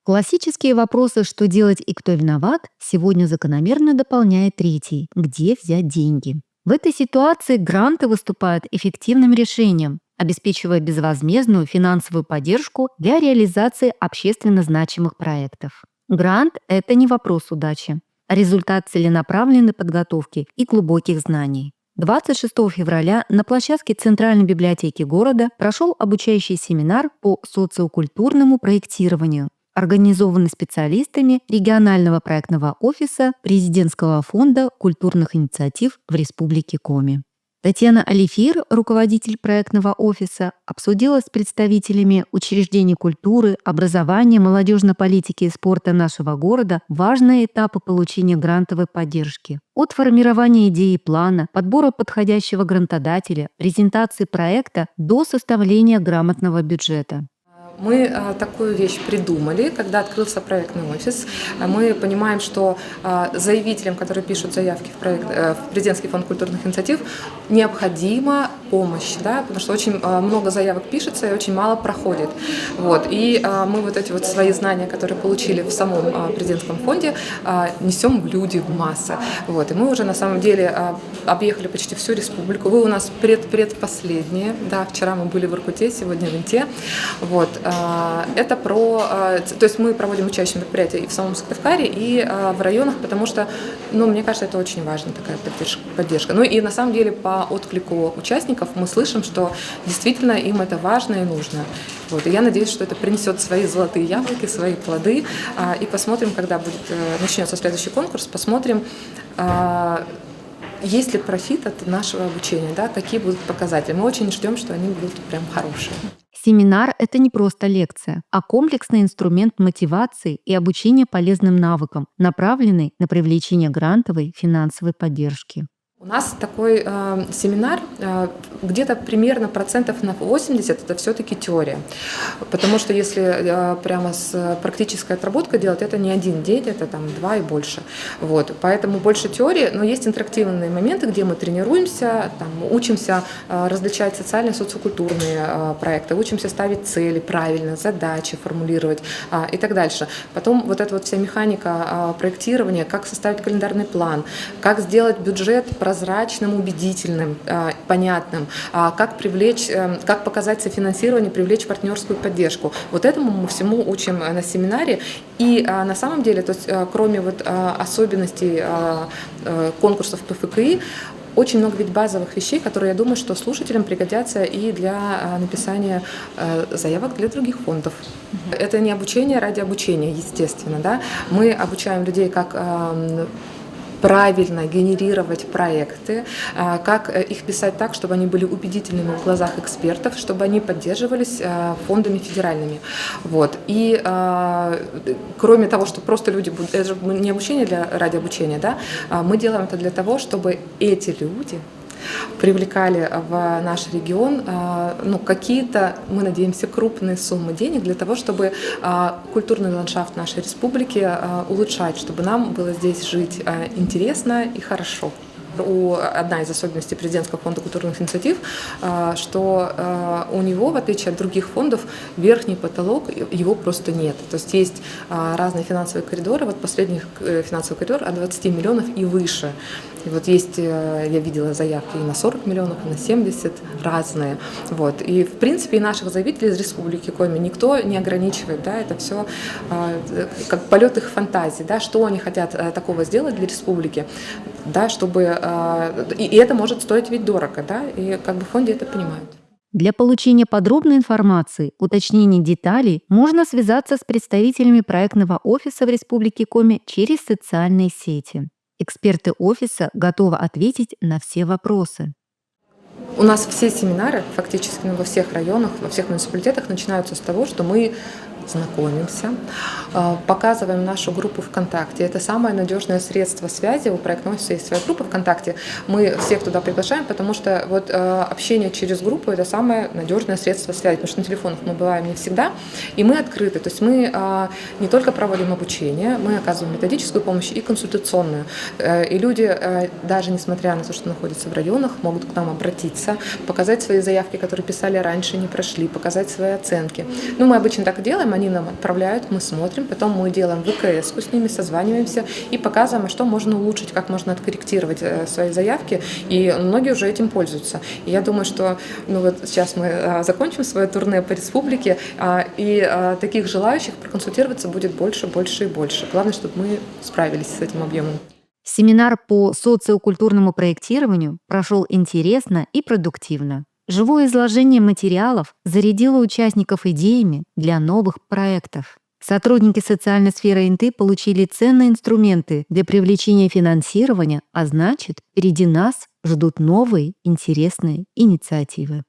Классические вопросы «что делать и кто виноват» сегодня закономерно дополняет третий – «где взять деньги?». В этой ситуации гранты выступают эффективным решением, обеспечивая безвозмездную финансовую поддержку для реализации общественно значимых проектов. Грант – это не вопрос удачи, а результат целенаправленной подготовки и глубоких знаний. 26 февраля на площадке Центральной библиотеки города прошел обучающий семинар по социокультурному проектированию, организованный специалистами регионального проектного офиса Президентского фонда культурных инициатив в Республике Коми. Татьяна Алифир, руководитель проектного офиса, обсудила с представителями учреждений культуры, образования, молодежной политики и спорта нашего города важные этапы получения грантовой поддержки. От формирования идеи и плана, подбора подходящего грантодателя, презентации проекта до составления грамотного бюджета. Мы такую вещь придумали, когда открылся проектный офис. Мы понимаем, что заявителям, которые пишут заявки в Президентский фонд культурных инициатив, необходима помощь, да, потому что очень много заявок пишется и очень мало проходит. Вот. И мы вот эти вот свои знания, которые получили в самом президентском фонде, несем в люди, в массы. Вот. И мы уже на самом деле объехали почти всю республику. Вы у нас предпоследние. Да, вчера мы были в Иркуте, сегодня в Инте. Вот. Это то есть мы проводим учащие мероприятия и в самом Сыктывкаре, и в районах, потому что, мне кажется, это очень важно, такая поддержка. Ну и на самом деле по отклику участников мы слышим, что действительно им это важно и нужно. Вот. И я надеюсь, что это принесет свои золотые яблоки, свои плоды. И посмотрим, когда начнется следующий конкурс, посмотрим, есть ли профит от нашего обучения, да, какие будут показатели. Мы очень ждем, что они будут прям хорошие. Семинар – это не просто лекция, а комплексный инструмент мотивации и обучения полезным навыкам, направленный на привлечение грантовой финансовой поддержки. У нас такой семинар, где-то примерно процентов на 80 это все-таки теория. Потому что если прямо с практической отработкой делать, это не один день, это там 2 и больше. Вот. Поэтому больше теории, но есть интерактивные моменты, где мы тренируемся, учимся различать социальные, социокультурные проекты, учимся ставить цели правильно, задачи формулировать и так дальше. Потом вот эта вот вся механика проектирования, как составить календарный план, как сделать бюджет прозрачным, убедительным, понятным, как привлечь, как показать софинансирование, привлечь партнерскую поддержку. Вот этому мы всему учим на семинаре. И на самом деле, то есть, кроме особенностей конкурсов ПФКИ, очень много ведь базовых вещей, которые, я думаю, что слушателям пригодятся и для написания заявок для других фондов. Это не обучение ради обучения, естественно. Да? Мы обучаем людей, как правильно генерировать проекты, как их писать так, чтобы они были убедительными в глазах экспертов, чтобы они поддерживались фондами федеральными. Вот. И кроме того, что просто люди будут, это же не обучение ради обучения, да? Мы делаем это для того, чтобы эти люди привлекали в наш регион какие-то, мы надеемся, крупные суммы денег для того, чтобы культурный ландшафт нашей республики улучшать, чтобы нам было здесь жить интересно и хорошо. Одна из особенностей Президентского фонда культурных инициатив, что у него, в отличие от других фондов, верхний потолок, его просто нет. То есть есть разные финансовые коридоры. Вот последний финансовый коридор от 20 миллионов и выше. И вот есть, я видела заявки и на 40 миллионов, и на 70, разные. Вот. И, в принципе, и наших заявителей из Республики Коми никто не ограничивает. Да? Это все как полет их фантазии. Да? Что они хотят такого сделать для республики, да? Чтобы... И это может стоить ведь дорого. Да? И как бы в фонде это понимают. Для получения подробной информации, уточнения деталей можно связаться с представителями проектного офиса в Республике Коми через социальные сети. Эксперты офиса готовы ответить на все вопросы. У нас все семинары, фактически во всех районах, во всех муниципалитетах начинаются с того, что мы знакомимся, показываем нашу группу ВКонтакте. Это самое надежное средство связи. У проектного офиса есть своя группа ВКонтакте. Мы всех туда приглашаем, потому что вот общение через группу – это самое надежное средство связи, потому что на телефонах мы бываем не всегда, и мы открыты. То есть мы не только проводим обучение, мы оказываем методическую помощь и консультационную. И люди, даже несмотря на то, что находятся в районах, могут к нам обратиться, показать свои заявки, которые писали раньше, не прошли, показать свои оценки. Мы обычно так и делаем. они нам отправляют, мы смотрим, потом мы делаем ВКС-ку с ними, созваниваемся и показываем, что можно улучшить, как можно откорректировать свои заявки, и многие уже этим пользуются. И я думаю, что вот сейчас мы закончим свое турне по республике, и таких желающих проконсультироваться будет больше, больше и больше. Главное, чтобы мы справились с этим объемом. Семинар по социокультурному проектированию прошел интересно и продуктивно. Живое изложение материалов зарядило участников идеями для новых проектов. Сотрудники социальной сферы НТ получили ценные инструменты для привлечения финансирования, а значит, впереди нас ждут новые интересные инициативы.